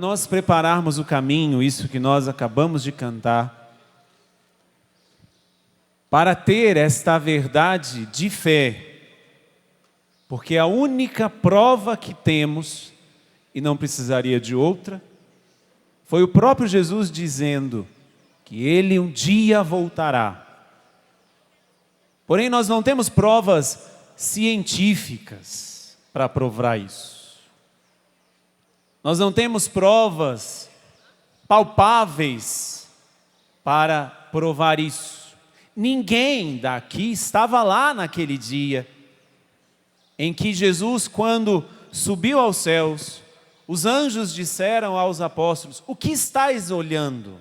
nós prepararmos o caminho, isso que nós acabamos de cantar, para ter esta verdade de fé, porque a única prova que temos, e não precisaria de outra, foi o próprio Jesus dizendo que Ele um dia voltará. Porém, nós não temos provas científicas para provar isso. Nós não temos provas palpáveis para provar isso. Ninguém daqui estava lá naquele dia em que Jesus, quando subiu aos céus, os anjos disseram aos apóstolos: o que estáis olhando?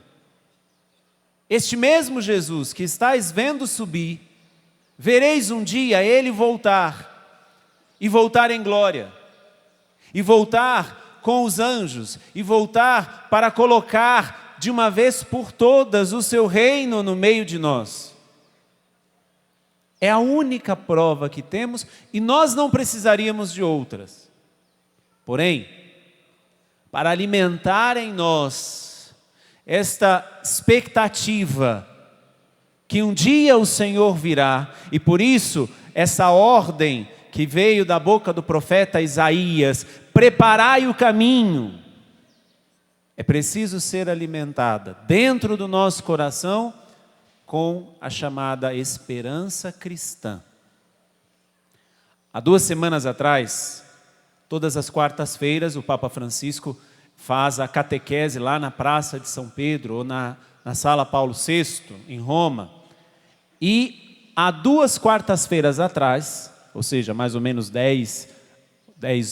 Este mesmo Jesus que estáis vendo subir, vereis um dia Ele voltar, e voltar em glória, e voltar com os anjos, e voltar para colocar de uma vez por todas o seu reino no meio de nós. É a única prova que temos e nós não precisaríamos de outras. Porém, para alimentar em nós esta expectativa que um dia o Senhor virá, e por isso essa ordem que veio da boca do profeta Isaías: preparai o caminho, é preciso ser alimentada dentro do nosso coração com a chamada esperança cristã. Há 2 semanas atrás, todas as quartas-feiras, o Papa Francisco faz a catequese lá na Praça de São Pedro, ou na Sala Paulo VI, em Roma. E há 2 quartas-feiras atrás, ou seja, mais ou menos 10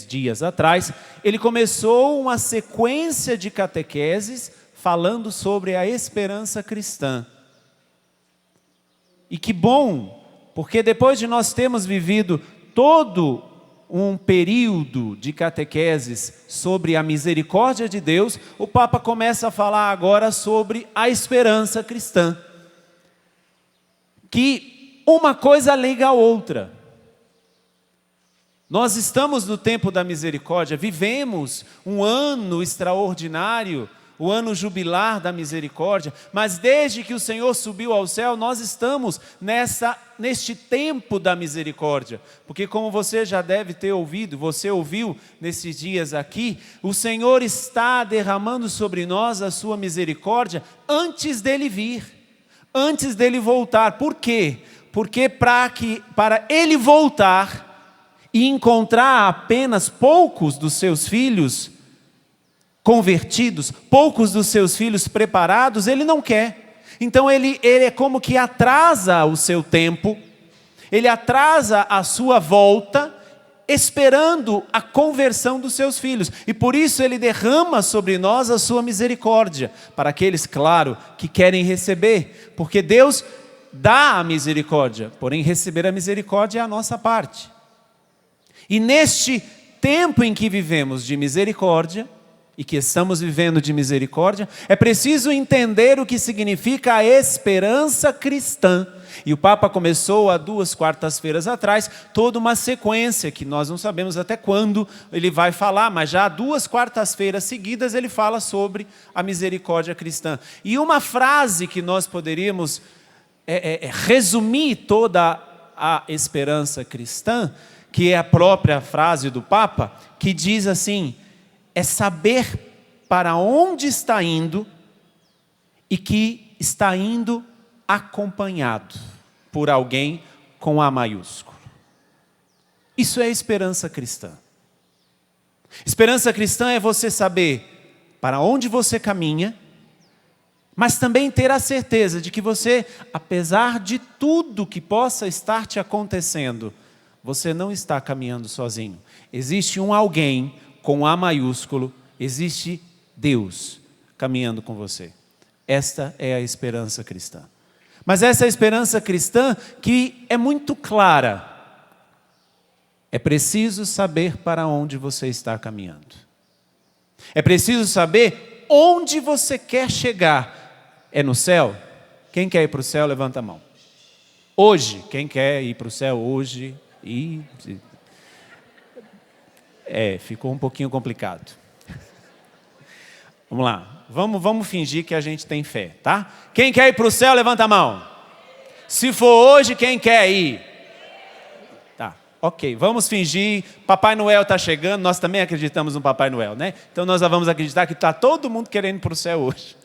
dias atrás, ele começou uma sequência de catequeses falando sobre a esperança cristã. E que bom, porque depois de nós termos vivido todo um período de catequeses sobre a misericórdia de Deus, o Papa começa a falar agora sobre a esperança cristã. Que uma coisa liga a outra. Nós estamos no tempo da misericórdia, vivemos um ano extraordinário, o ano jubilar da misericórdia, mas desde que o Senhor subiu ao céu, nós estamos neste tempo da misericórdia, porque como você já deve ter ouvido, você ouviu nesses dias aqui, o Senhor está derramando sobre nós a sua misericórdia antes dele vir, antes dele voltar. Por quê? Porque para ele voltar e encontrar apenas poucos dos seus filhos convertidos, poucos dos seus filhos preparados, ele não quer. Então ele é como que atrasa o seu tempo, ele atrasa a sua volta, esperando a conversão dos seus filhos. E por isso ele derrama sobre nós a sua misericórdia, para aqueles, claro, que querem receber, porque Deus dá a misericórdia, porém receber a misericórdia é a nossa parte. E neste tempo em que vivemos de misericórdia, e que estamos vivendo de misericórdia, é preciso entender o que significa a esperança cristã. E o Papa começou há 2 quartas-feiras atrás, toda uma sequência, que nós não sabemos até quando ele vai falar, mas já há 2 quartas-feiras seguidas ele fala sobre a misericórdia cristã. E uma frase que nós poderíamos resumir toda a esperança cristã, que é a própria frase do Papa, que diz assim: é saber para onde está indo e que está indo acompanhado por alguém com A maiúsculo. Isso é esperança cristã. Esperança cristã é você saber para onde você caminha, mas também ter a certeza de que você, apesar de tudo que possa estar te acontecendo, você não está caminhando sozinho. Existe um alguém com A maiúsculo, existe Deus caminhando com você. Esta é a esperança cristã. Mas essa é a esperança cristã que é muito clara. É preciso saber para onde você está caminhando. É preciso saber onde você quer chegar. É no céu? Quem quer ir para o céu, levanta a mão. Hoje, quem quer ir para o céu hoje? Ficou um pouquinho complicado. Vamos lá, vamos fingir que a gente tem fé, tá? Quem quer ir para o céu, levanta a mão. Se for hoje, quem quer ir? Tá, ok, vamos fingir, Papai Noel está chegando, nós também acreditamos no Papai Noel, né? Então nós vamos acreditar que está todo mundo querendo ir para o céu hoje.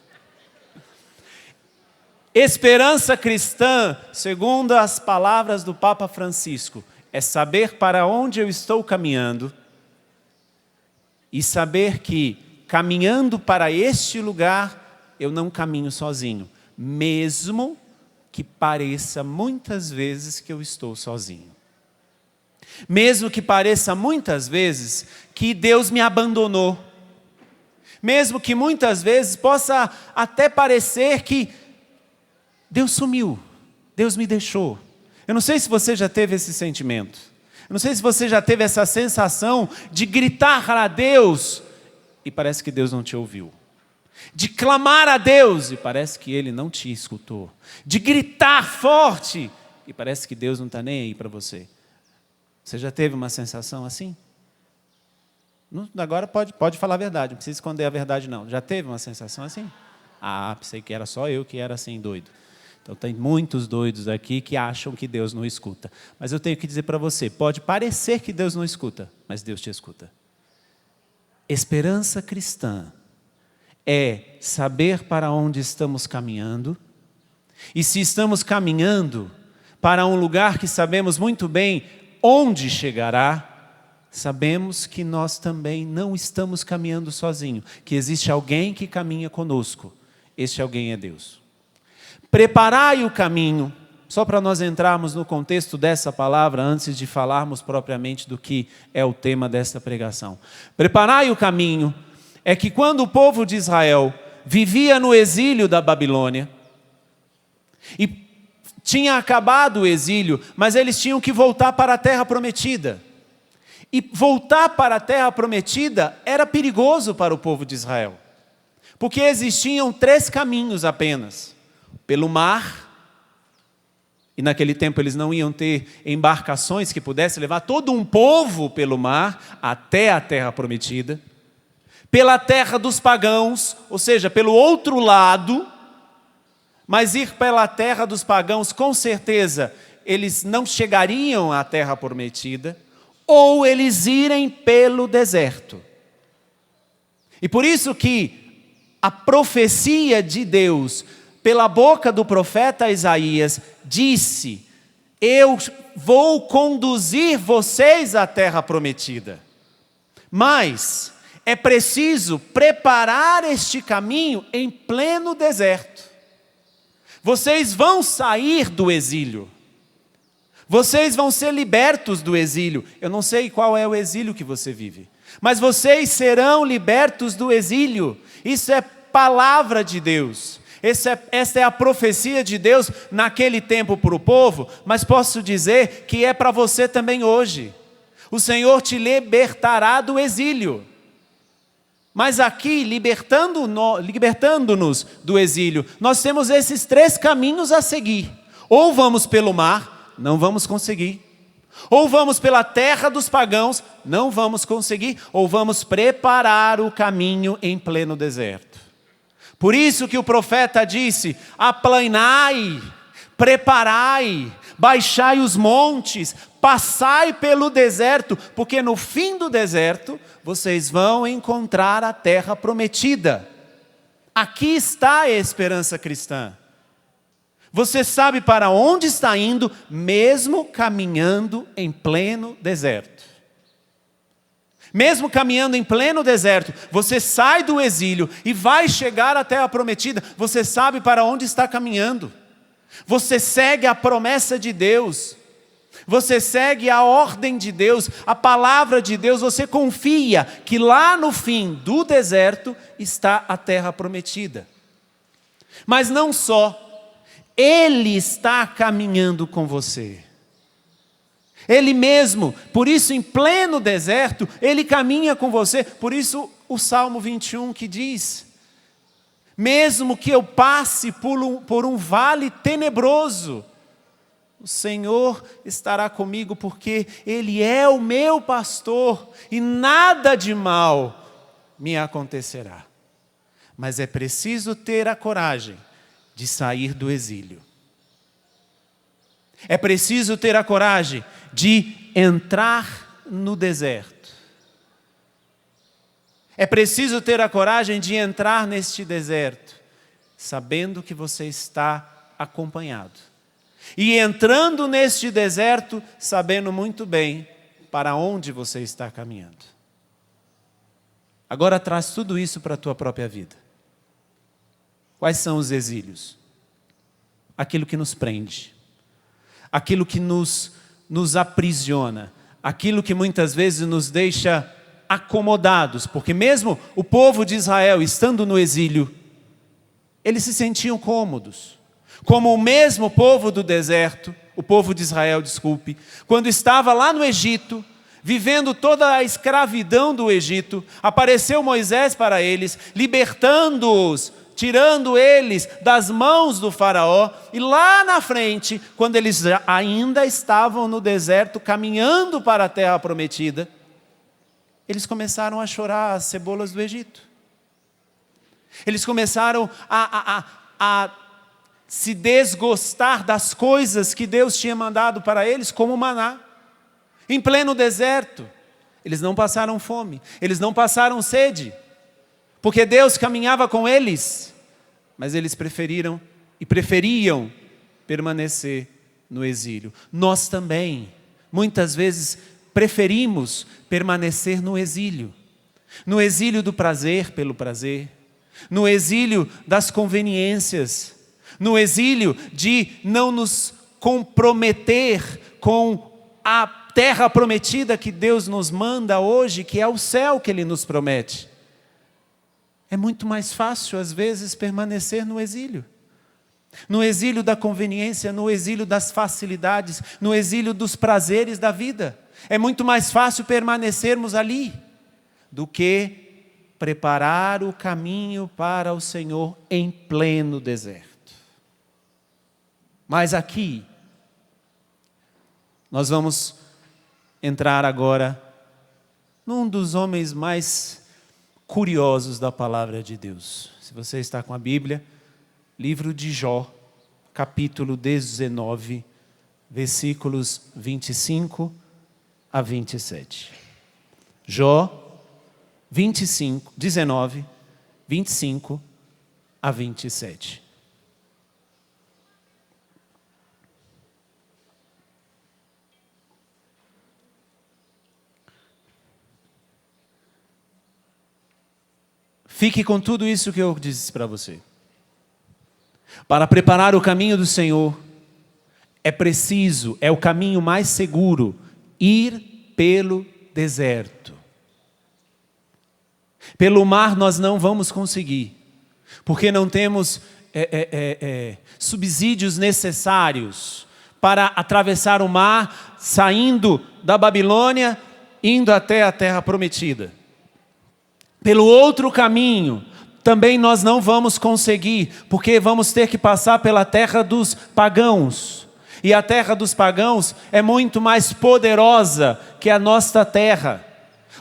Esperança cristã, segundo as palavras do Papa Francisco, é saber para onde eu estou caminhando e saber que, caminhando para este lugar, eu não caminho sozinho, mesmo que pareça muitas vezes que eu estou sozinho. Mesmo que pareça muitas vezes que Deus me abandonou. Mesmo que muitas vezes possa até parecer que Deus sumiu, Deus me deixou. Eu não sei se você já teve esse sentimento. Eu não sei se você já teve essa sensação de gritar a Deus e parece que Deus não te ouviu. De clamar a Deus e parece que Ele não te escutou. De gritar forte e parece que Deus não está nem aí para você. Você já teve uma sensação assim? Agora pode falar a verdade, não precisa esconder a verdade não. Já teve uma sensação assim? Ah, pensei que era só eu que era assim doido. Então tem muitos doidos aqui que acham que Deus não escuta. Mas eu tenho que dizer para você, pode parecer que Deus não escuta, mas Deus te escuta. Esperança cristã é saber para onde estamos caminhando. E se estamos caminhando para um lugar que sabemos muito bem onde chegará, sabemos que nós também não estamos caminhando sozinhos, que existe alguém que caminha conosco. Este alguém é Deus. Preparai o caminho, só para nós entrarmos no contexto dessa palavra, antes de falarmos propriamente do que é o tema desta pregação. Preparai o caminho, é que quando o povo de Israel vivia no exílio da Babilônia, e tinha acabado o exílio, mas eles tinham que voltar para a terra prometida. E voltar para a terra prometida era perigoso para o povo de Israel, porque existiam 3 caminhos apenas. Pelo mar, e naquele tempo eles não iam ter embarcações que pudessem levar todo um povo pelo mar até a terra prometida. Pela terra dos pagãos, ou seja, pelo outro lado, mas ir pela terra dos pagãos, com certeza, eles não chegariam à terra prometida, ou eles irem pelo deserto. E por isso que a profecia de Deus, pela boca do profeta Isaías, disse: eu vou conduzir vocês à terra prometida. Mas é preciso preparar este caminho em pleno deserto. Vocês vão sair do exílio. Vocês vão ser libertos do exílio. Eu não sei qual é o exílio que você vive, mas vocês serão libertos do exílio. Isso é palavra de Deus. Essa é a profecia de Deus naquele tempo para o povo, mas posso dizer que é para você também hoje. O Senhor te libertará do exílio. Mas aqui, libertando-nos do exílio, nós temos esses 3 caminhos a seguir. Ou vamos pelo mar, não vamos conseguir. Ou vamos pela terra dos pagãos, não vamos conseguir. Ou vamos preparar o caminho em pleno deserto. Por isso que o profeta disse: aplanai, preparai, baixai os montes, passai pelo deserto, porque no fim do deserto vocês vão encontrar a terra prometida. Aqui está a esperança cristã. Você sabe para onde está indo, mesmo caminhando em pleno deserto. Mesmo caminhando em pleno deserto, você sai do exílio e vai chegar à terra prometida. Você sabe para onde está caminhando. Você segue a promessa de Deus. Você segue a ordem de Deus, a palavra de Deus. Você confia que lá no fim do deserto está a terra prometida. Mas não só, Ele está caminhando com você. Ele mesmo, por isso em pleno deserto, Ele caminha com você. Por isso o Salmo 21 que diz: mesmo que eu passe por um vale tenebroso, o Senhor estará comigo, porque Ele é o meu pastor e nada de mal me acontecerá. mas é preciso ter a coragem de sair do exílio. É preciso ter a coragem de entrar no deserto. É preciso ter a coragem de entrar neste deserto, sabendo que você está acompanhado. E entrando neste deserto, sabendo muito bem para onde você está caminhando. Agora traz tudo isso para a tua própria vida. Quais são os exílios? Aquilo que nos prende, aquilo que nos aprisiona, aquilo que muitas vezes nos deixa acomodados, porque mesmo o povo de Israel estando no exílio, eles se sentiam cômodos, como o mesmo povo do deserto, o povo de Israel, desculpe, quando estava lá no Egito, vivendo toda a escravidão do Egito, apareceu Moisés para eles, libertando-os, tirando eles das mãos do faraó, e lá na frente, quando eles ainda estavam no deserto, caminhando para a terra prometida, eles começaram a chorar as cebolas do Egito. Eles começaram a se desgostar das coisas que Deus tinha mandado para eles, como o maná. Em pleno deserto, eles não passaram fome, eles não passaram sede, porque Deus caminhava com eles, mas eles preferiam permanecer no exílio. Nós também, muitas vezes, preferimos permanecer no exílio do prazer pelo prazer, no exílio das conveniências, no exílio de não nos comprometer com a terra prometida que Deus nos manda hoje, que é o céu que Ele nos promete. É muito mais fácil, às vezes, permanecer no exílio da conveniência, no exílio das facilidades, no exílio dos prazeres da vida. É muito mais fácil permanecermos ali do que preparar o caminho para o Senhor em pleno deserto. Mas aqui, nós vamos entrar agora num dos homens mais curiosos da palavra de Deus. Se você está com a Bíblia, livro de Jó, capítulo 19, versículos 25 a 27. Jó 19, 25 a 27. Fique com tudo isso que eu disse para você. Para preparar o caminho do Senhor, é o caminho mais seguro, ir pelo deserto. Pelo mar nós não vamos conseguir, porque não temos subsídios necessários para atravessar o mar, saindo da Babilônia, indo até a terra prometida. Pelo outro caminho, também nós não vamos conseguir, porque vamos ter que passar pela terra dos pagãos. E a terra dos pagãos é muito mais poderosa que a nossa terra.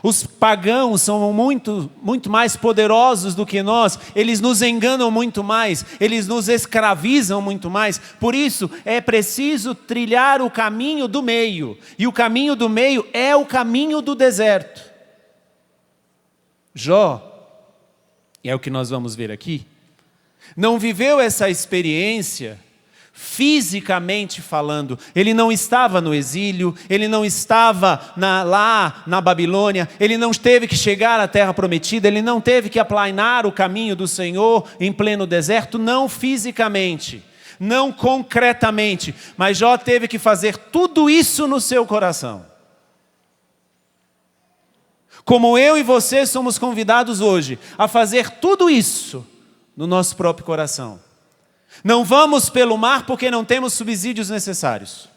Os pagãos são muito mais poderosos do que nós, eles nos enganam muito mais, eles nos escravizam muito mais. Por isso, é preciso trilhar o caminho do meio. E o caminho do meio é o caminho do deserto. Jó, e é o que nós vamos ver aqui, não viveu essa experiência fisicamente falando. Ele não estava no exílio, ele não estava lá na Babilônia, ele não teve que chegar à terra prometida, ele não teve que aplanar o caminho do Senhor em pleno deserto, não fisicamente, não concretamente, mas Jó teve que fazer tudo isso no seu coração. Como eu e você somos convidados hoje a fazer tudo isso no nosso próprio coração. Não vamos pelo mar porque não temos subsídios necessários.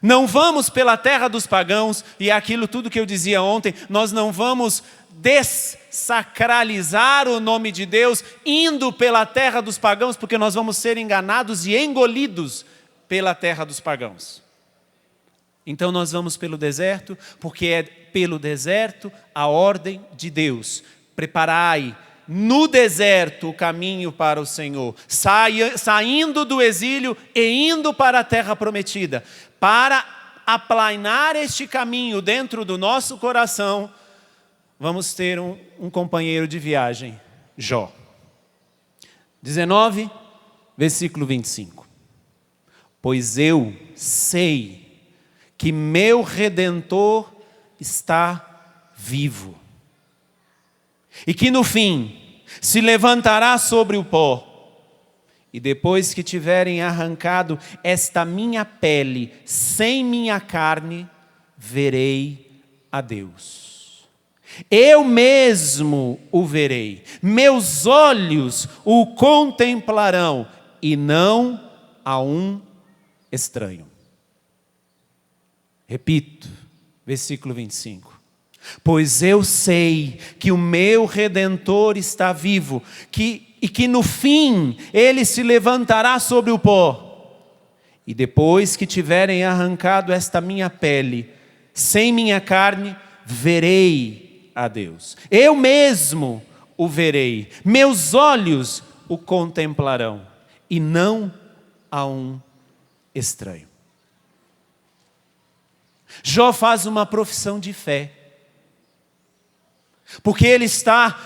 Não vamos pela terra dos pagãos, e é aquilo tudo que eu dizia ontem, nós não vamos dessacralizar o nome de Deus indo pela terra dos pagãos, porque nós vamos ser enganados e engolidos pela terra dos pagãos. Então nós vamos pelo deserto, porque é pelo deserto a ordem de Deus. Preparai, no deserto o caminho para o Senhor, saindo do exílio e indo para a terra prometida. Para aplanar este caminho dentro do nosso coração, vamos ter um companheiro de viagem, Jó. 19, versículo 25. Pois eu sei que meu Redentor está vivo, e que no fim se levantará sobre o pó, e depois que tiverem arrancado esta minha pele sem minha carne, verei a Deus. Eu mesmo o verei, meus olhos o contemplarão, e não a um estranho. Repito, versículo 25. Pois eu sei que o meu Redentor está vivo, e que no fim ele se levantará sobre o pó. E depois que tiverem arrancado esta minha pele, sem minha carne, verei a Deus. Eu mesmo o verei, meus olhos o contemplarão, e não a um estranho. Jó faz uma profissão de fé, porque ele está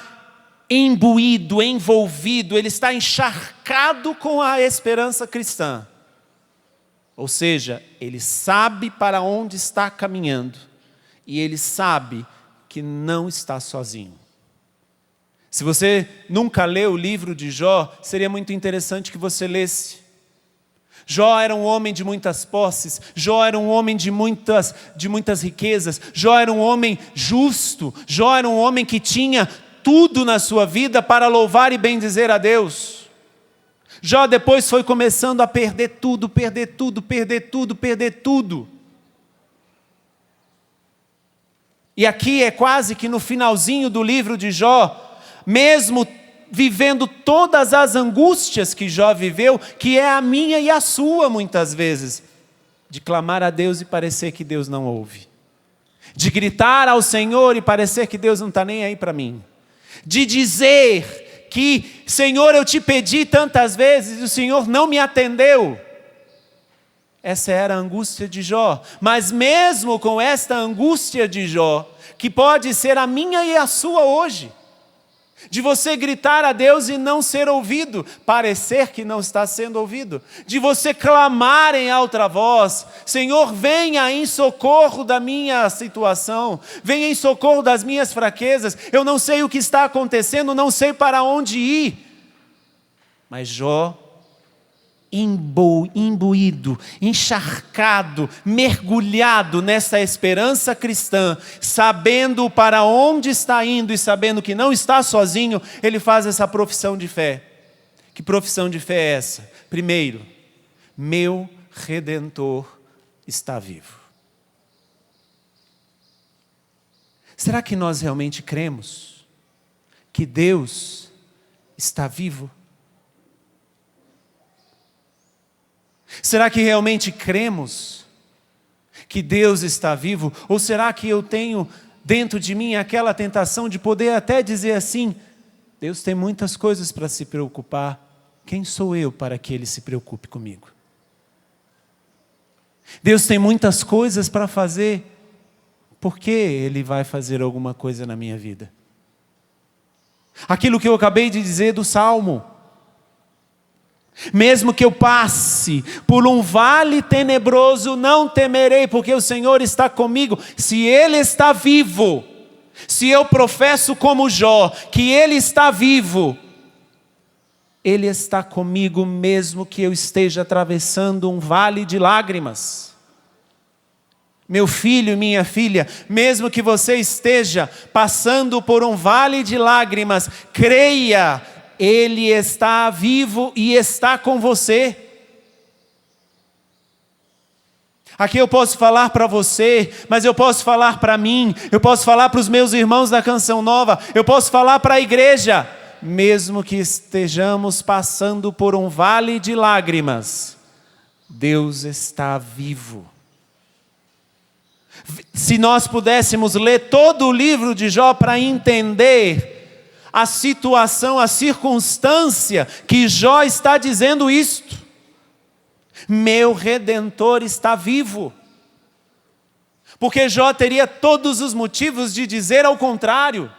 imbuído, envolvido, ele está encharcado com a esperança cristã. Ou seja, ele sabe para onde está caminhando, e ele sabe que não está sozinho. Se você nunca leu o livro de Jó, seria muito interessante que você lesse. Jó era um homem de muitas posses, Jó era um homem de muitas riquezas, Jó era um homem justo, Jó era um homem que tinha tudo na sua vida para louvar e bendizer a Deus. Jó depois foi começando a perder tudo. E aqui é quase que no finalzinho do livro de Jó, mesmo vivendo todas as angústias que Jó viveu, que é a minha e a sua muitas vezes, de clamar a Deus e parecer que Deus não ouve, de gritar ao Senhor e parecer que Deus não está nem aí para mim, de dizer que, Senhor, eu te pedi tantas vezes e o Senhor não me atendeu. Essa era a angústia de Jó. Mas mesmo com esta angústia de Jó, que pode ser a minha e a sua hoje, de você gritar a Deus e não ser ouvido, parecer que não está sendo ouvido, de você clamar em alta voz, Senhor, venha em socorro da minha situação, venha em socorro das minhas fraquezas, eu não sei o que está acontecendo, não sei para onde ir. Mas Jó, imbuído, encharcado, mergulhado nessa esperança cristã, sabendo para onde está indo e sabendo que não está sozinho, ele faz essa profissão de fé. Que profissão de fé é essa? Primeiro, meu Redentor está vivo. Será que nós realmente cremos que Deus está vivo? Será que realmente cremos que Deus está vivo? Ou será que eu tenho dentro de mim aquela tentação de poder até dizer assim, Deus tem muitas coisas para se preocupar, quem sou eu para que Ele se preocupe comigo? Deus tem muitas coisas para fazer, por que Ele vai fazer alguma coisa na minha vida? Aquilo que eu acabei de dizer do Salmo, mesmo que eu passe por um vale tenebroso, não temerei, porque o Senhor está comigo. Se Ele está vivo, se eu professo como Jó, que Ele está vivo, Ele está comigo mesmo que eu esteja atravessando um vale de lágrimas. Meu filho, minha filha, mesmo que você esteja passando por um vale de lágrimas, creia, Ele está vivo e está com você. Aqui eu posso falar para você, mas eu posso falar para mim, eu posso falar para os meus irmãos da Canção Nova, eu posso falar para a igreja, mesmo que estejamos passando por um vale de lágrimas, Deus está vivo. Se nós pudéssemos ler todo o livro de Jó para entender a situação, a circunstância que Jó está dizendo isto. Meu Redentor está vivo. Porque Jó teria todos os motivos de dizer ao contrário.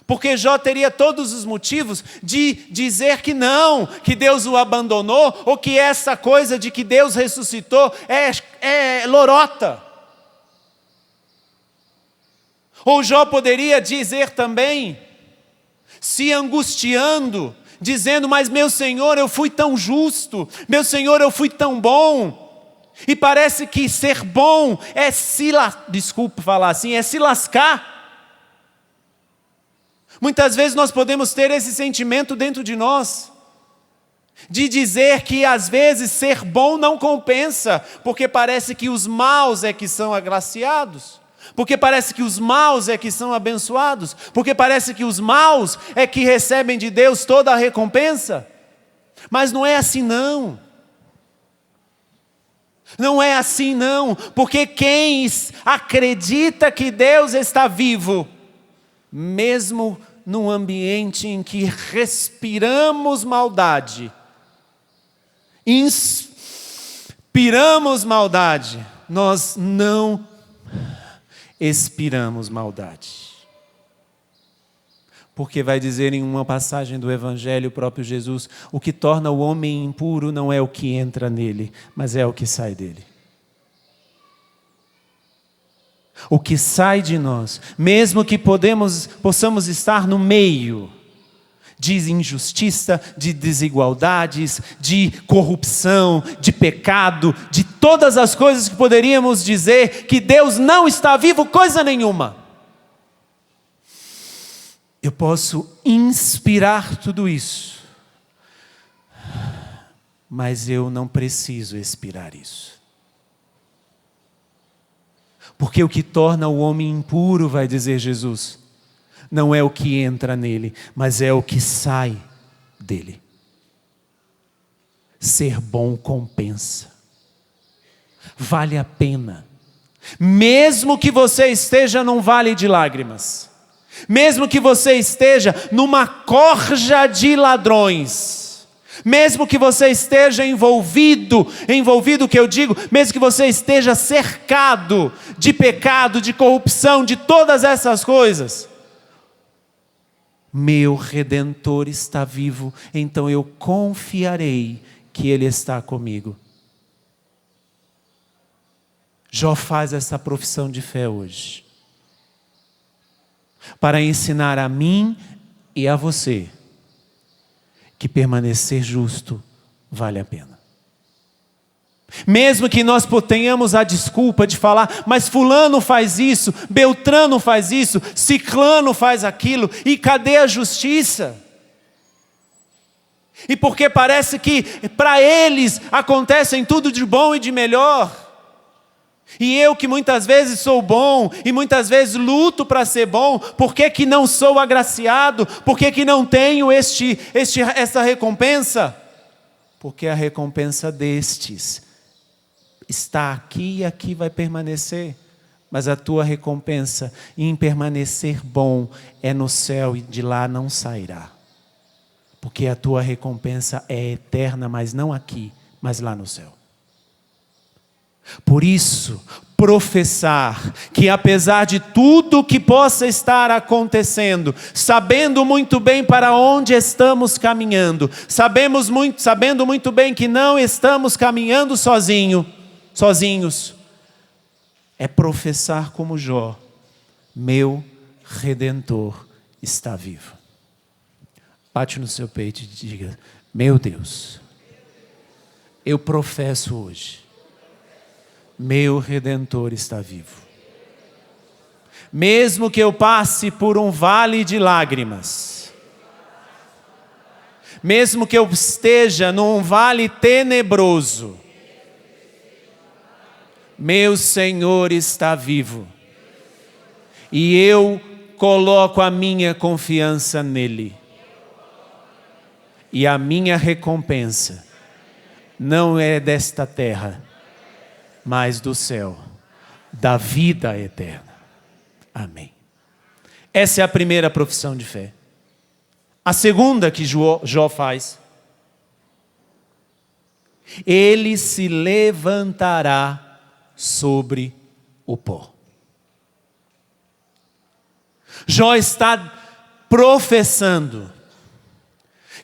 Porque Jó teria todos os motivos de dizer que não, que Deus o abandonou, ou que essa coisa de que Deus ressuscitou é lorota. Ou Jó poderia dizer também, se angustiando, dizendo, mas meu Senhor, eu fui tão justo, meu Senhor, eu fui tão bom. E parece que ser bom é se lascar. Muitas vezes nós podemos ter esse sentimento dentro de nós, de dizer que às vezes ser bom não compensa, porque parece que os maus é que são agraciados, porque parece que os maus é que são abençoados, porque parece que os maus é que recebem de Deus toda a recompensa. Mas não é assim não. Não é assim não, porque quem acredita que Deus está vivo, mesmo num ambiente em que respiramos maldade, inspiramos maldade, nós não expiramos maldade. Porque vai dizer em uma passagem do Evangelho o próprio Jesus, o que torna o homem impuro não é o que entra nele, mas é o que sai dele. O que sai de nós, mesmo que possamos estar no meio de injustiça, de desigualdades, de corrupção, de pecado, de todas as coisas que poderíamos dizer que Deus não está vivo, coisa nenhuma. Eu posso inspirar tudo isso, mas eu não preciso expirar isso. Porque o que torna o homem impuro, vai dizer Jesus, não é o que entra nele, mas é o que sai dele. Ser bom compensa. Vale a pena. Mesmo que você esteja num vale de lágrimas, mesmo que você esteja numa corja de ladrões, mesmo que você esteja envolvido que eu digo, mesmo que você esteja cercado de pecado, de corrupção, de todas essas coisas, meu Redentor está vivo, então eu confiarei que Ele está comigo. Jó faz essa profissão de fé hoje, para ensinar a mim e a você, que permanecer justo vale a pena. Mesmo que nós tenhamos a desculpa de falar, mas fulano faz isso, Beltrano faz isso, Ciclano faz aquilo, e cadê a justiça? E porque parece que para eles acontecem tudo de bom e de melhor. E eu que muitas vezes sou bom, e muitas vezes luto para ser bom, por que não sou agraciado? Por que não tenho essa recompensa? Porque a recompensa destes está aqui e aqui vai permanecer. Mas a tua recompensa em permanecer bom é no céu e de lá não sairá. Porque a tua recompensa é eterna, mas não aqui, mas lá no céu. Por isso, professar que apesar de tudo que possa estar acontecendo, sabendo muito bem para onde estamos caminhando, sabendo muito bem que não estamos caminhando sozinhos, é professar como Jó, meu Redentor está vivo. Bate no seu peito e diga, meu Deus, eu professo hoje, meu Redentor está vivo. Mesmo que eu passe por um vale de lágrimas, mesmo que eu esteja num vale tenebroso, meu Senhor está vivo. E eu coloco a minha confiança nele. E a minha recompensa não é desta terra, mas do céu, da vida eterna. Amém. Essa é a primeira profissão de fé. A segunda que Jó faz: ele se levantará sobre o pó. Jó está professando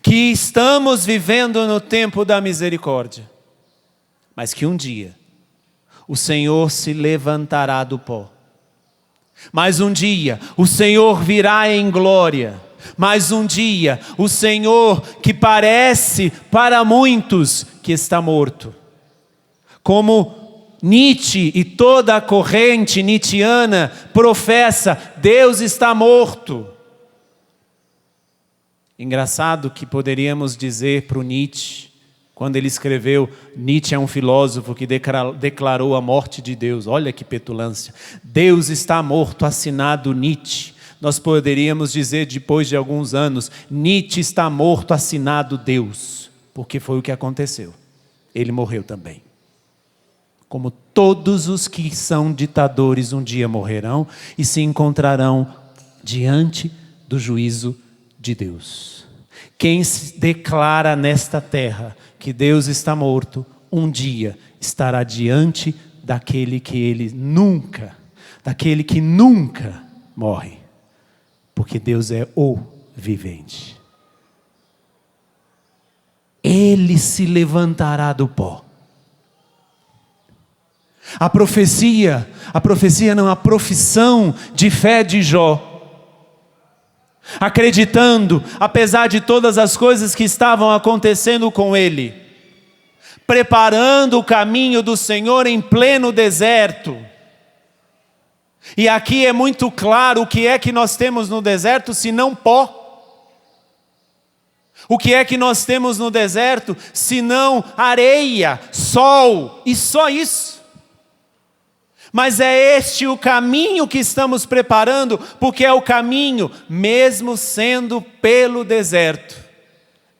que estamos vivendo no tempo da misericórdia, mas que um dia o Senhor se levantará do pó. Mas um dia o Senhor virá em glória. Mas um dia o Senhor, que parece para muitos que está morto, como Nietzsche e toda a corrente nietzschiana professa, Deus está morto. Engraçado que poderíamos dizer para o Nietzsche, quando ele escreveu, Nietzsche é um filósofo que declarou a morte de Deus. Olha que petulância. Deus está morto, assinado Nietzsche. Nós poderíamos dizer, depois de alguns anos, Nietzsche está morto, assinado Deus. Porque foi o que aconteceu. Ele morreu também. Como todos os que são ditadores um dia morrerão e se encontrarão diante do juízo de Deus. Quem declara nesta terra que Deus está morto, um dia estará diante daquele que nunca morre. Porque Deus é o vivente. Ele se levantará do pó. A profissão de fé de Jó, acreditando, apesar de todas as coisas que estavam acontecendo com ele, preparando o caminho do Senhor em pleno deserto. E aqui é muito claro o que é que nós temos no deserto, senão pó. O que é que nós temos no deserto, senão areia, sol, e só isso. Mas é este o caminho que estamos preparando, porque é o caminho, mesmo sendo pelo deserto,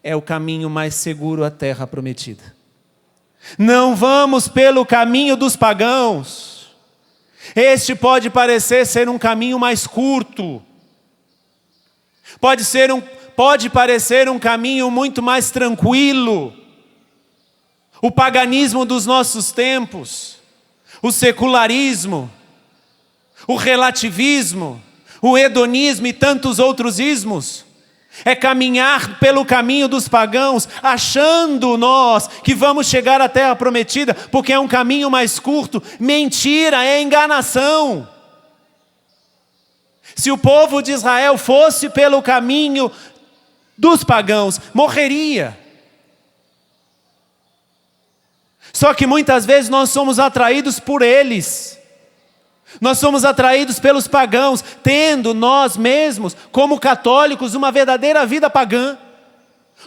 é o caminho mais seguro à terra prometida. Não vamos pelo caminho dos pagãos. Este pode parecer ser um caminho mais curto. Pode parecer um caminho muito mais tranquilo. O paganismo dos nossos tempos, o secularismo, o relativismo, o hedonismo e tantos outros ismos, é caminhar pelo caminho dos pagãos, achando nós que vamos chegar à terra prometida, porque é um caminho mais curto. Mentira, é enganação. Se o povo de Israel fosse pelo caminho dos pagãos, morreria. Só que muitas vezes nós somos atraídos por eles. Nós somos atraídos pelos pagãos, tendo nós mesmos, como católicos, uma verdadeira vida pagã,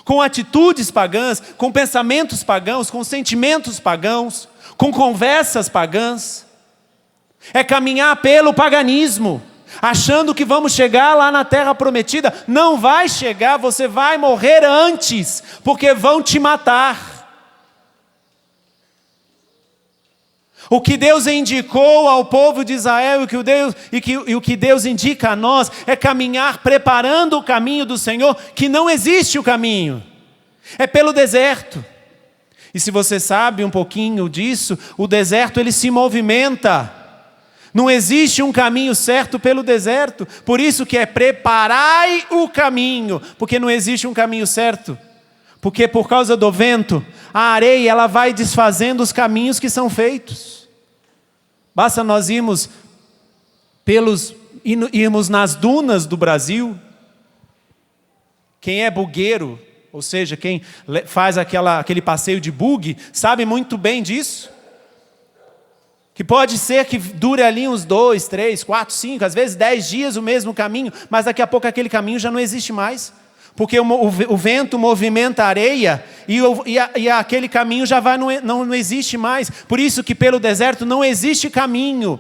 com atitudes pagãs, com pensamentos pagãos, com sentimentos pagãos, com conversas pagãs. É caminhar pelo paganismo, achando que vamos chegar lá na terra prometida. Não vai chegar, você vai morrer antes, porque vão te matar. O que Deus indicou ao povo de Israel e o que Deus indica a nós é caminhar preparando o caminho do Senhor, que não existe o caminho, é pelo deserto. E se você sabe um pouquinho disso, o deserto ele se movimenta. Não existe um caminho certo pelo deserto, por isso que é preparai o caminho, porque não existe um caminho certo. Porque por causa do vento, a areia ela vai desfazendo os caminhos que são feitos. Basta nós irmos nas dunas do Brasil. Quem é bugueiro, ou seja, quem faz aquele passeio de bug, sabe muito bem disso. Que pode ser que dure ali uns 2, 3, 4, 5, às vezes 10 dias o mesmo caminho, mas daqui a pouco aquele caminho já não existe mais. Porque o vento movimenta a areia e aquele caminho já não existe mais. Por isso que pelo deserto não existe caminho.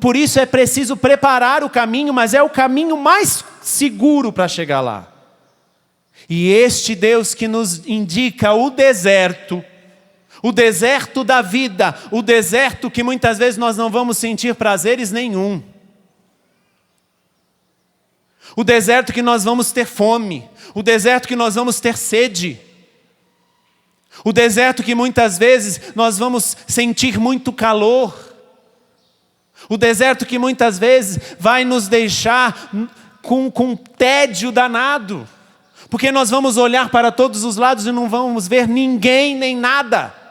Por isso é preciso preparar o caminho, mas é o caminho mais seguro para chegar lá. E este Deus que nos indica o deserto da vida, o deserto que muitas vezes nós não vamos sentir prazeres nenhum. O deserto que nós vamos ter fome. O deserto que nós vamos ter sede. O deserto que muitas vezes nós vamos sentir muito calor. O deserto que muitas vezes vai nos deixar com tédio danado. Porque nós vamos olhar para todos os lados e não vamos ver ninguém nem nada.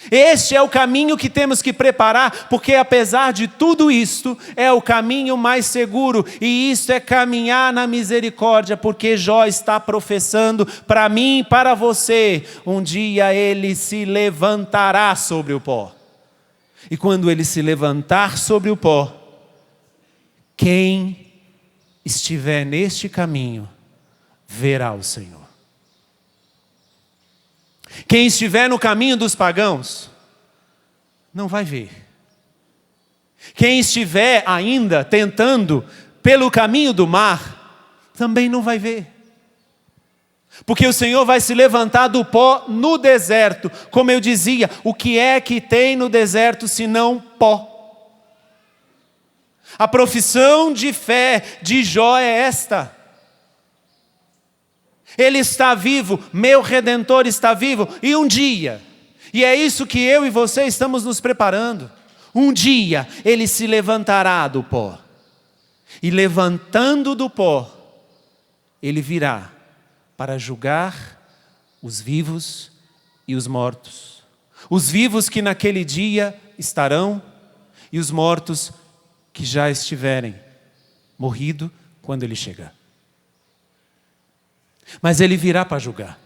Este é o caminho que temos que preparar, porque apesar de tudo isto, é o caminho mais seguro, e isto é caminhar na misericórdia, porque Jó está professando para mim e para você, um dia ele se levantará sobre o pó. E quando ele se levantar sobre o pó, quem estiver neste caminho, verá o Senhor. Quem estiver no caminho dos pagãos, não vai ver. Quem estiver ainda tentando pelo caminho do mar, também não vai ver. Porque o Senhor vai se levantar do pó no deserto. Como eu dizia, o que é que tem no deserto senão pó? A profissão de fé de Jó é esta. Ele está vivo, meu Redentor está vivo, e um dia, e é isso que eu e você estamos nos preparando, um dia ele se levantará do pó, e levantando do pó, ele virá para julgar os vivos e os mortos. Os vivos que naquele dia estarão, e os mortos que já estiverem morrido quando ele chegar. Mas ele virá para julgar.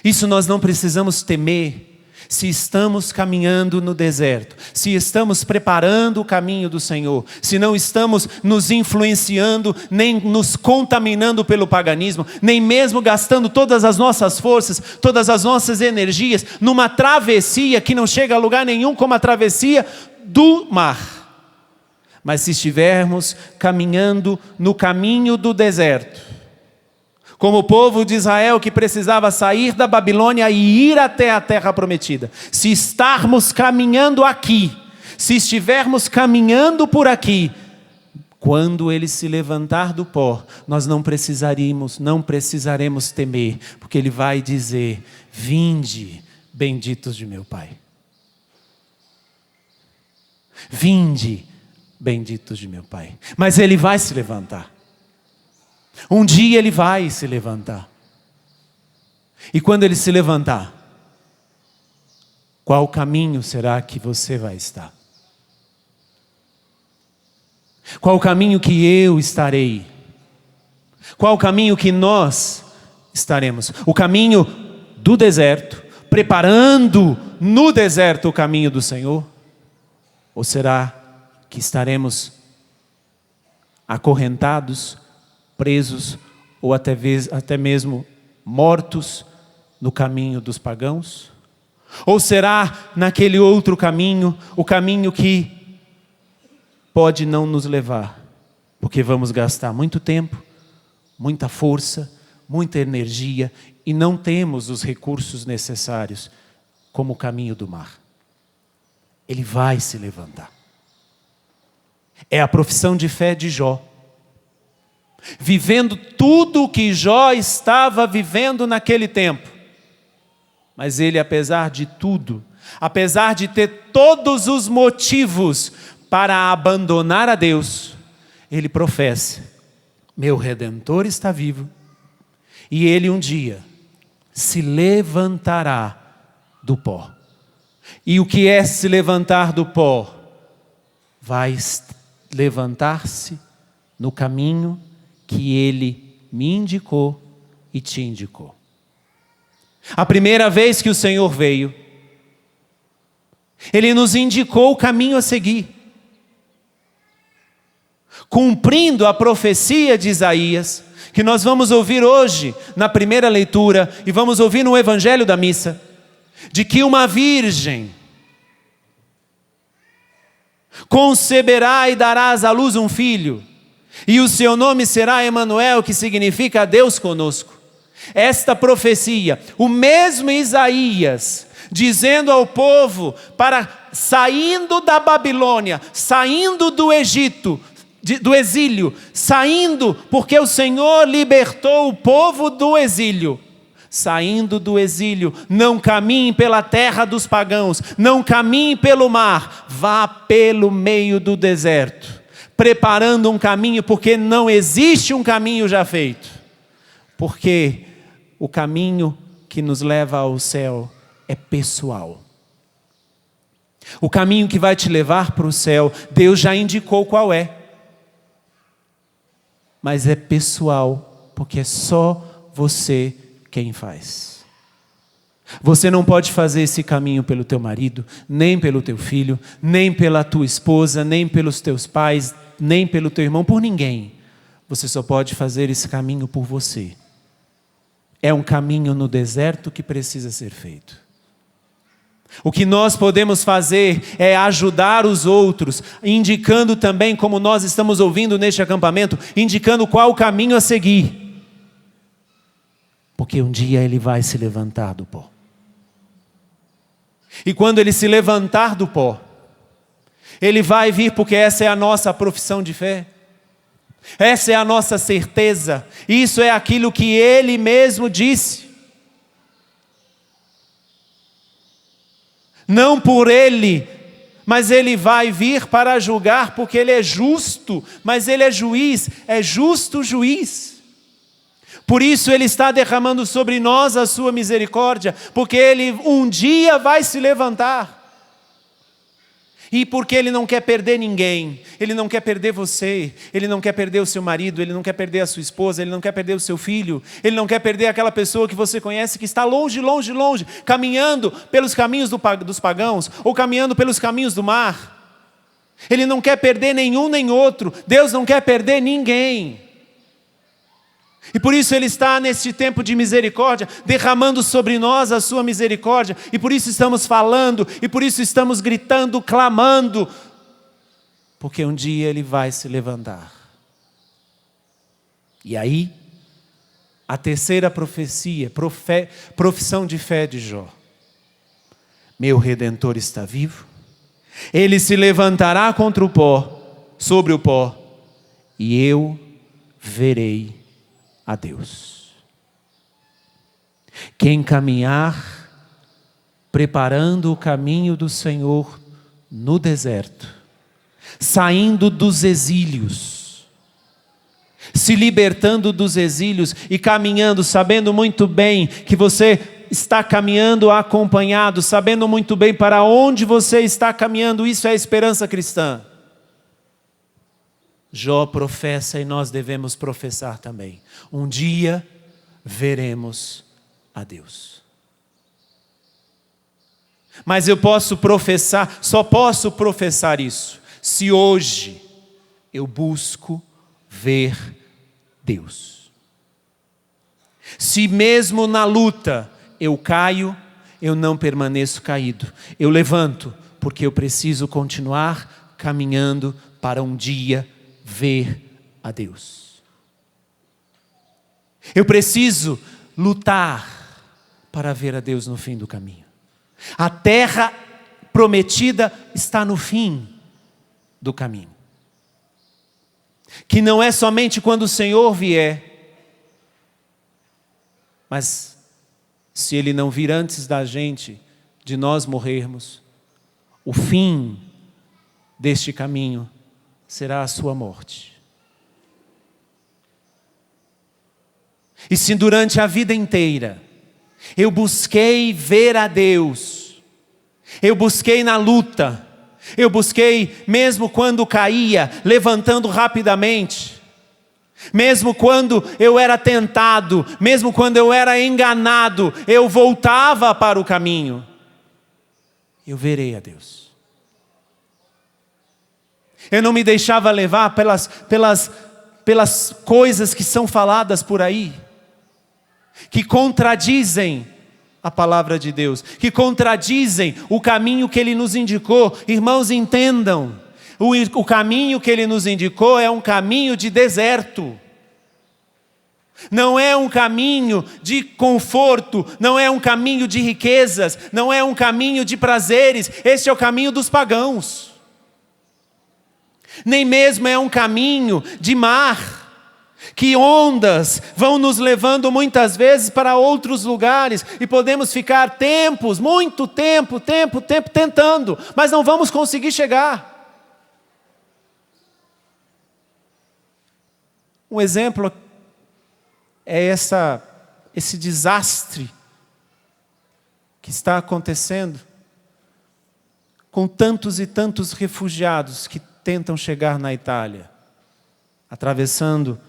Isso nós não precisamos temer. Se estamos caminhando no deserto, se estamos preparando o caminho do Senhor, se não estamos nos influenciando, nem nos contaminando pelo paganismo, nem mesmo gastando todas as nossas forças, todas as nossas energias, numa travessia que não chega a lugar nenhum, como a travessia do mar. Mas se estivermos caminhando no caminho do deserto, como o povo de Israel que precisava sair da Babilônia e ir até a terra prometida. Se estarmos caminhando aqui, se estivermos caminhando por aqui, quando ele se levantar do pó, nós não precisaremos temer, porque ele vai dizer: vinde, benditos de meu Pai. Vinde, benditos de meu Pai. Mas ele vai se levantar. Um dia ele vai se levantar. E quando ele se levantar, qual caminho será que você vai estar? Qual o caminho que eu estarei? Qual o caminho que nós estaremos? O caminho do deserto, preparando no deserto o caminho do Senhor? Ou será que estaremos acorrentados, presos ou até mesmo mortos no caminho dos pagãos? Ou será naquele outro caminho, o caminho que pode não nos levar, porque vamos gastar muito tempo, muita força, muita energia e não temos os recursos necessários, como o caminho do mar? Ele vai se levantar. É a profissão de fé de Jó. Vivendo tudo o que Jó estava vivendo naquele tempo. Mas ele, apesar de tudo, apesar de ter todos os motivos para abandonar a Deus, ele professa: meu Redentor está vivo, e ele um dia se levantará do pó. E o que é se levantar do pó? Vai levantar-se no caminho que ele me indicou e te indicou. A primeira vez que o Senhor veio, ele nos indicou o caminho a seguir, cumprindo a profecia de Isaías, que nós vamos ouvir hoje na primeira leitura e vamos ouvir no Evangelho da Missa, de que uma virgem conceberá e darás à luz um filho, e o seu nome será Emanuel, que significa Deus conosco. Esta profecia, o mesmo Isaías, dizendo ao povo, para saindo da Babilônia, saindo do Egito, do exílio, saindo, porque o Senhor libertou o povo do exílio. Saindo do exílio, não caminhe pela terra dos pagãos, não caminhe pelo mar, vá pelo meio do deserto, preparando um caminho, porque não existe um caminho já feito. Porque o caminho que nos leva ao céu é pessoal. O caminho que vai te levar para o céu, Deus já indicou qual é. Mas é pessoal, porque é só você quem faz. Você não pode fazer esse caminho pelo teu marido, nem pelo teu filho, nem pela tua esposa, nem pelos teus pais, nem pelo teu irmão, por ninguém. Você só pode fazer esse caminho por você. É um caminho no deserto que precisa ser feito. O que nós podemos fazer é ajudar os outros, indicando também, como nós estamos ouvindo neste acampamento, indicando qual o caminho a seguir. Porque um dia ele vai se levantar do pó. E quando ele se levantar do pó, ele vai vir, porque essa é a nossa profissão de fé. Essa é a nossa certeza. Isso é aquilo que ele mesmo disse. Não por ele, mas ele vai vir para julgar, porque ele é justo, mas ele é juiz, é justo juiz. Por isso ele está derramando sobre nós a sua misericórdia, porque ele um dia vai se levantar. E porque ele não quer perder ninguém, ele não quer perder você, ele não quer perder o seu marido, ele não quer perder a sua esposa, ele não quer perder o seu filho, ele não quer perder aquela pessoa que você conhece que está longe, longe, longe, caminhando pelos caminhos dos pagãos, ou caminhando pelos caminhos do mar. Ele não quer perder nenhum nem outro, Deus não quer perder ninguém. E por isso ele está neste tempo de misericórdia, derramando sobre nós a sua misericórdia, e por isso estamos falando, e por isso estamos gritando, clamando, porque um dia ele vai se levantar. E aí, a terceira profecia, profissão de fé de Jó. Meu Redentor está vivo, ele se levantará contra o pó, sobre o pó, e eu verei a Deus. Quem caminhar, preparando o caminho do Senhor no deserto, saindo dos exílios, se libertando dos exílios e caminhando, sabendo muito bem que você está caminhando acompanhado, sabendo muito bem para onde você está caminhando, isso é a esperança cristã. Jó professa e nós devemos professar também. Um dia veremos a Deus. Mas eu posso professar, só posso professar isso, se hoje eu busco ver Deus. Se mesmo na luta eu caio, eu não permaneço caído. Eu levanto, porque eu preciso continuar caminhando para um dia ver a Deus. Eu preciso lutar para ver a Deus no fim do caminho. A terra prometida está no fim do caminho. Que não é somente quando o Senhor vier, mas se Ele não vir antes da gente, de nós morrermos, o fim deste caminho será a sua morte. E se durante a vida inteira eu busquei ver a Deus, eu busquei na luta, eu busquei mesmo quando caía, levantando rapidamente, mesmo quando eu era tentado, mesmo quando eu era enganado, eu voltava para o caminho, eu verei a Deus. Eu não me deixava levar pelas coisas que são faladas por aí, que contradizem a palavra de Deus, que contradizem o caminho que Ele nos indicou. Irmãos, entendam, o caminho que Ele nos indicou é um caminho de deserto. Não é um caminho de conforto, não é um caminho de riquezas, não é um caminho de prazeres. Este é o caminho dos pagãos. nem mesmo é um caminho de mar, que ondas vão nos levando muitas vezes para outros lugares e podemos ficar tempos, muito tempo tentando, mas não vamos conseguir chegar. Um exemplo é esse desastre que está acontecendo com tantos e tantos refugiados que tentam chegar na Itália, atravessando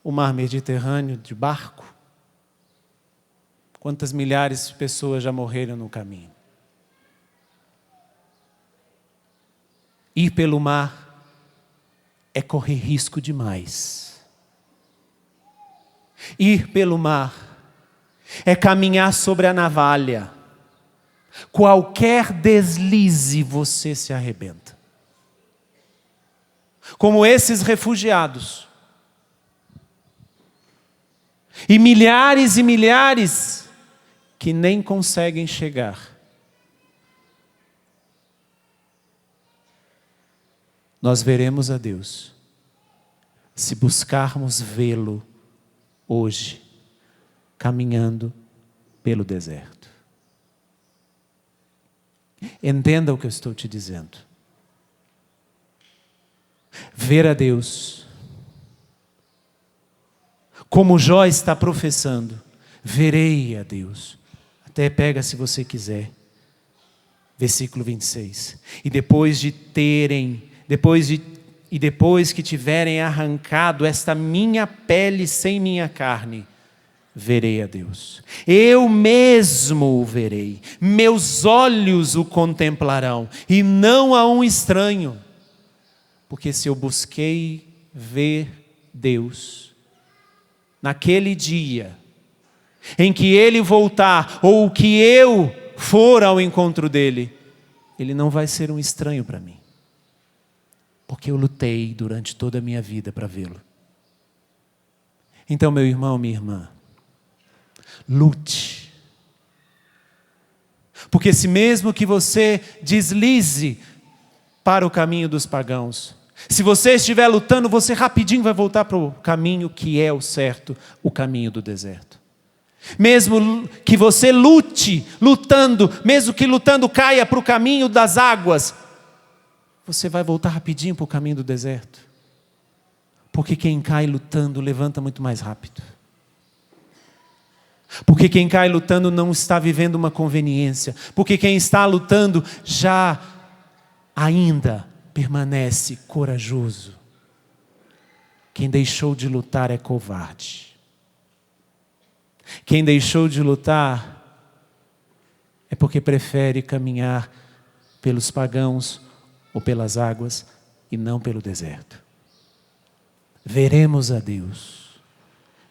o mar Mediterrâneo de barco. Quantas milhares de pessoas já morreram no caminho? Ir pelo mar é correr risco demais. Ir pelo mar é caminhar sobre a navalha. Qualquer deslize você se arrebenta. Como esses refugiados. E milhares que nem conseguem chegar. Nós veremos a Deus se buscarmos vê-lo hoje, caminhando pelo deserto. Entenda o que eu estou te dizendo. Ver a Deus, como Jó está professando, verei a Deus. Até pega se você quiser. Versículo 26. E depois que tiverem arrancado esta minha pele sem minha carne, verei a Deus. Eu mesmo o verei. Meus olhos o contemplarão. E não a um estranho. Porque se eu busquei ver Deus, naquele dia em que Ele voltar, ou que eu for ao encontro dEle, Ele não vai ser um estranho para mim. Porque eu lutei durante toda a minha vida para vê-lo. Então, meu irmão, minha irmã, lute. Porque se mesmo que você deslize para o caminho dos pagãos, se você estiver lutando, você rapidinho vai voltar para o caminho que é o certo, o caminho do deserto. Mesmo que você lutando, mesmo que lutando caia para o caminho das águas, você vai voltar rapidinho para o caminho do deserto. Porque quem cai lutando levanta muito mais rápido. Porque quem cai lutando não está vivendo uma conveniência. Porque quem está lutando já ainda permanece corajoso. Quem deixou de lutar é covarde. Quem deixou de lutar é porque prefere caminhar pelos pagãos ou pelas águas e não pelo deserto. Veremos a Deus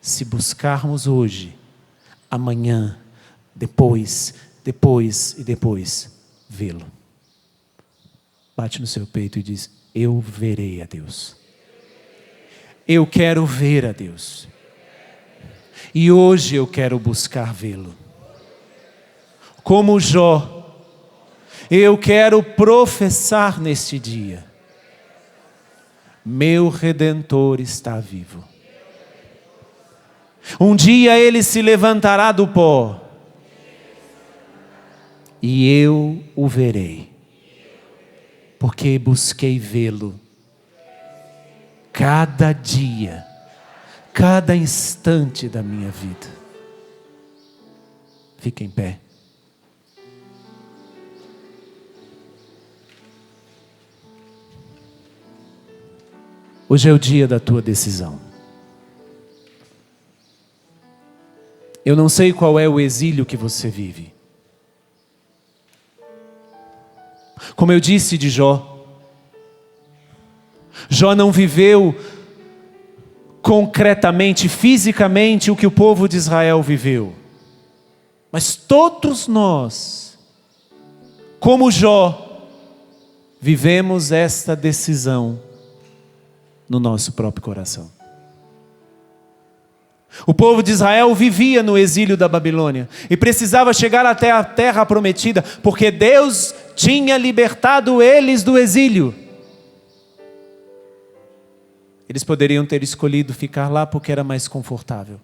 se buscarmos hoje, amanhã, depois vê-lo. Bate no seu peito e diz: eu verei a Deus. Eu quero ver a Deus. E hoje eu quero buscar vê-lo. Como Jó, eu quero professar neste dia: meu Redentor está vivo. Um dia Ele se levantará do pó e eu o verei. Porque busquei vê-lo cada dia, cada instante da minha vida. Fique em pé. Hoje é o dia da tua decisão. Eu não sei qual é o exílio que você vive. Como eu disse de Jó, Jó não viveu concretamente, fisicamente, o que o povo de Israel viveu. Mas todos nós, como Jó, vivemos esta decisão no nosso próprio coração. O povo de Israel vivia no exílio da Babilônia e precisava chegar até a terra prometida, porque Deus tinha libertado eles do exílio. Eles poderiam ter escolhido ficar lá porque era mais confortável.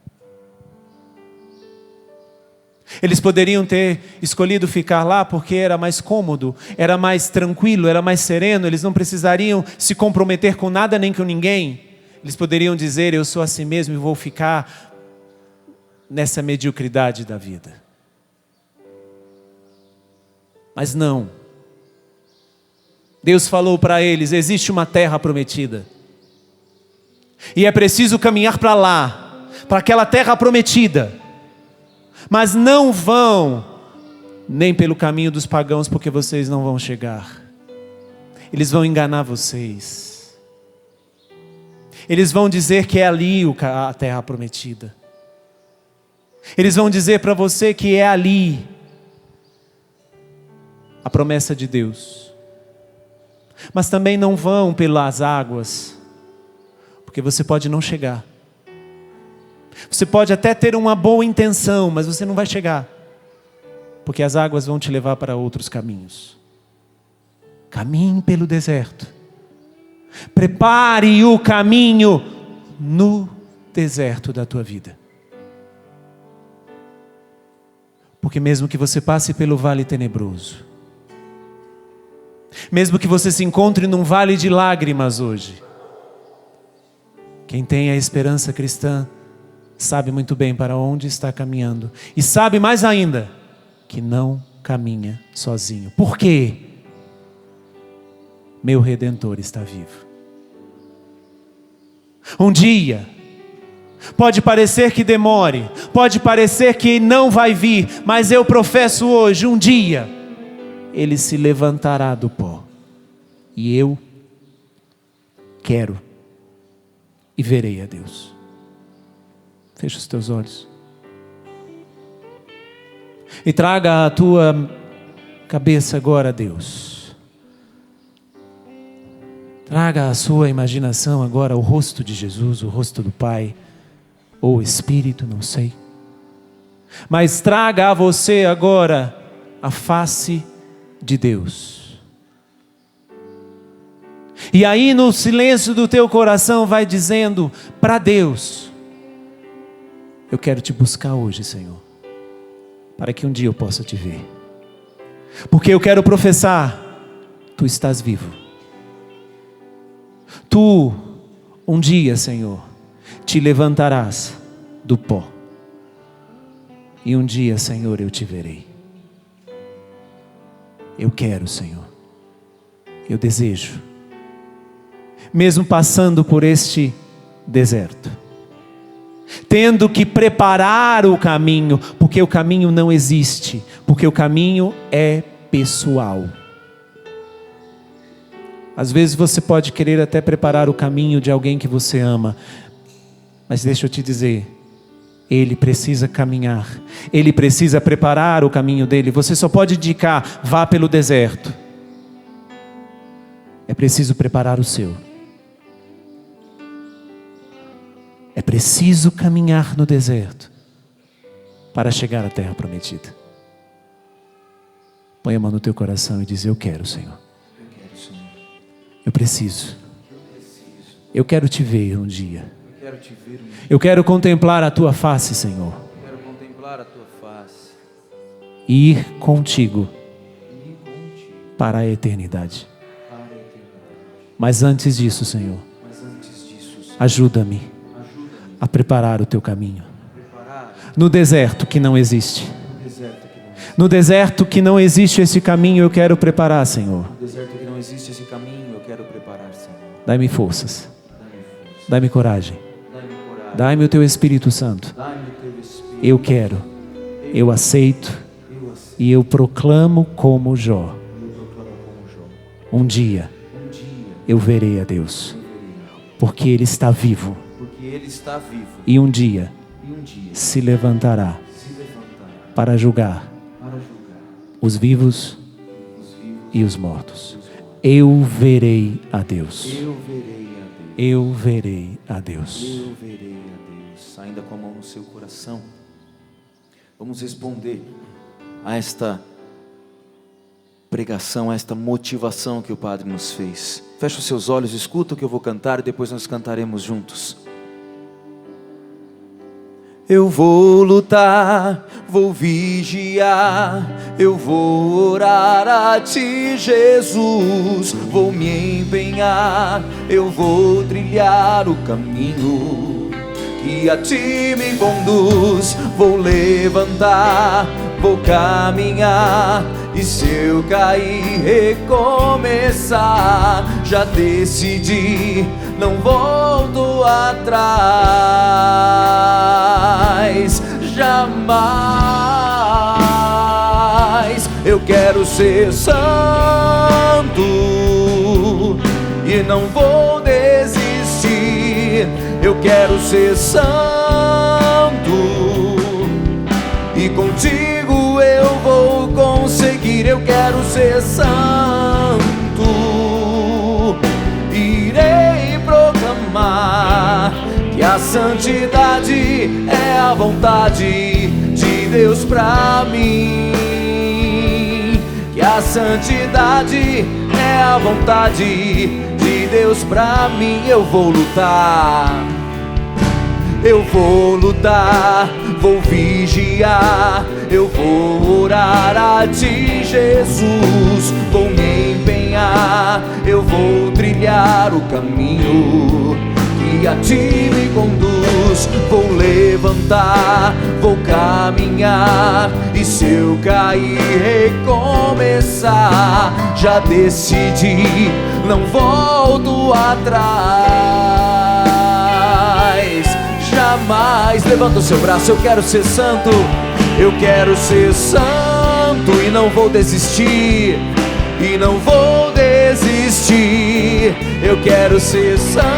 Eles poderiam ter escolhido ficar lá porque era mais cômodo, era mais tranquilo, era mais sereno. Eles não precisariam se comprometer com nada nem com ninguém. Eles poderiam dizer: eu sou assim mesmo e vou ficar nessa mediocridade da vida. Mas não. Deus falou para eles: existe uma terra prometida. E é preciso caminhar para lá, para aquela terra prometida. Mas não vão nem pelo caminho dos pagãos, porque vocês não vão chegar. Eles vão enganar vocês. Eles vão dizer que é ali a terra prometida. Eles vão dizer para você que é ali a promessa de Deus. Mas também não vão pelas águas, porque você pode não chegar. Você pode até ter uma boa intenção, mas você não vai chegar, porque as águas vão te levar para outros caminhos. Caminhe pelo deserto. Prepare o caminho no deserto da tua vida. Porque mesmo que você passe pelo vale tenebroso, mesmo que você se encontre num vale de lágrimas hoje, quem tem a esperança cristã sabe muito bem para onde está caminhando. E sabe mais ainda, que não caminha sozinho. Por quê? Meu Redentor está vivo. Um dia, pode parecer que demore, pode parecer que não vai vir, mas eu professo hoje, um dia, Ele se levantará do pó. E eu quero e verei a Deus. Fecha os teus olhos. E traga a tua cabeça agora a Deus. Traga a sua imaginação agora o rosto de Jesus, o rosto do Pai, ou o Espírito, não sei. Mas traga a você agora a face de Deus. E aí no silêncio do teu coração vai dizendo para Deus: eu quero te buscar hoje, Senhor, para que um dia eu possa te ver. Porque eu quero professar: Tu estás vivo. Tu, um dia, Senhor, te levantarás do pó. E um dia, Senhor, eu te verei. Eu quero, Senhor. Eu desejo. Mesmo passando por este deserto, tendo que preparar o caminho, porque o caminho não existe, porque o caminho é pessoal. Às vezes você pode querer até preparar o caminho de alguém que você ama, mas deixa eu te dizer, ele precisa caminhar, ele precisa preparar o caminho dele. Você só pode indicar: vá pelo deserto. É preciso preparar o seu. É preciso caminhar no deserto para chegar à terra prometida. Põe a mão no teu coração e diz: eu quero, Senhor. Eu preciso. Eu quero te ver um dia. Eu quero contemplar a tua face, Senhor. E ir contigo para a eternidade. Mas antes disso, Senhor, ajuda-me a preparar o teu caminho. No deserto que não existe. No deserto que não existe esse caminho, eu quero preparar, Senhor. No deserto que não existe esse caminho, eu quero preparar, Senhor. Dai-me forças. Dai-me coragem. Dai-me o teu Espírito Santo. Eu quero. Eu aceito. E eu proclamo como Jó. Um dia eu verei a Deus. Porque Ele está vivo. E um dia se levantará para julgar os vivos e os mortos. Eu verei a Deus. Eu verei a Deus. Eu verei a Deus. Ainda com a mão no seu coração, vamos responder a esta pregação, a esta motivação que o Padre nos fez. Feche os seus olhos, escuta o que eu vou cantar e depois nós cantaremos juntos. Eu vou lutar, vou vigiar, eu vou orar a Ti, Jesus. Vou me empenhar, eu vou trilhar o caminho que a Ti me conduz. Vou levantar, vou caminhar, e se eu cair, recomeçar. Já decidi, não volto atrás, jamais. Eu quero ser santo e não vou desistir. Eu quero ser santo e contigo eu vou conseguir. Eu quero ser santo, irei proclamar que a santidade é a vontade de Deus pra mim. Que a santidade é a vontade de Deus pra mim. Eu vou lutar, eu vou lutar, vou vigiar, eu vou orar a Ti, Jesus. Vou me empenhar, eu vou trilhar o caminho que a Ti me conduz. Vou levantar, vou caminhar, e se eu cair, recomeçar. Já decidi, não volto atrás, jamais. Levanta o seu braço. Eu quero ser santo, eu quero ser santo e não vou desistir, e não vou desistir. Eu quero ser santo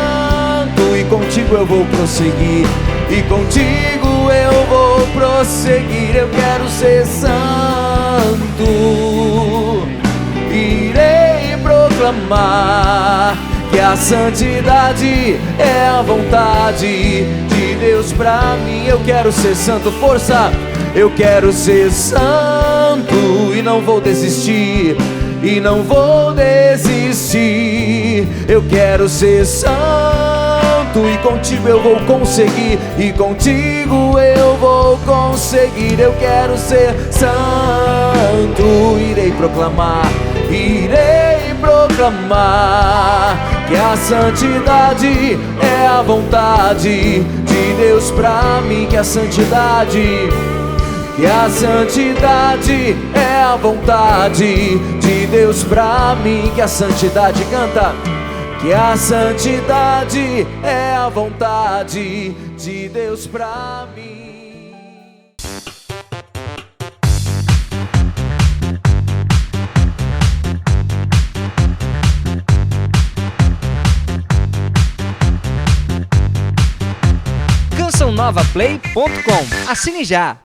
e contigo eu vou prosseguir, e contigo eu vou prosseguir. Eu quero ser santo, irei proclamar que a santidade é a vontade de Deus pra mim. Eu quero ser santo, força! Eu quero ser santo e não vou desistir, e não vou desistir. Eu quero ser santo e contigo eu vou conseguir, e contigo eu vou conseguir. Eu quero ser santo, irei proclamar que a santidade é a vontade de Deus pra mim. Que a santidade é a vontade de Deus pra mim. Que a santidade, canta, que a santidade é a vontade de Deus pra mim. CançãoNovaPlay.com. Assine já!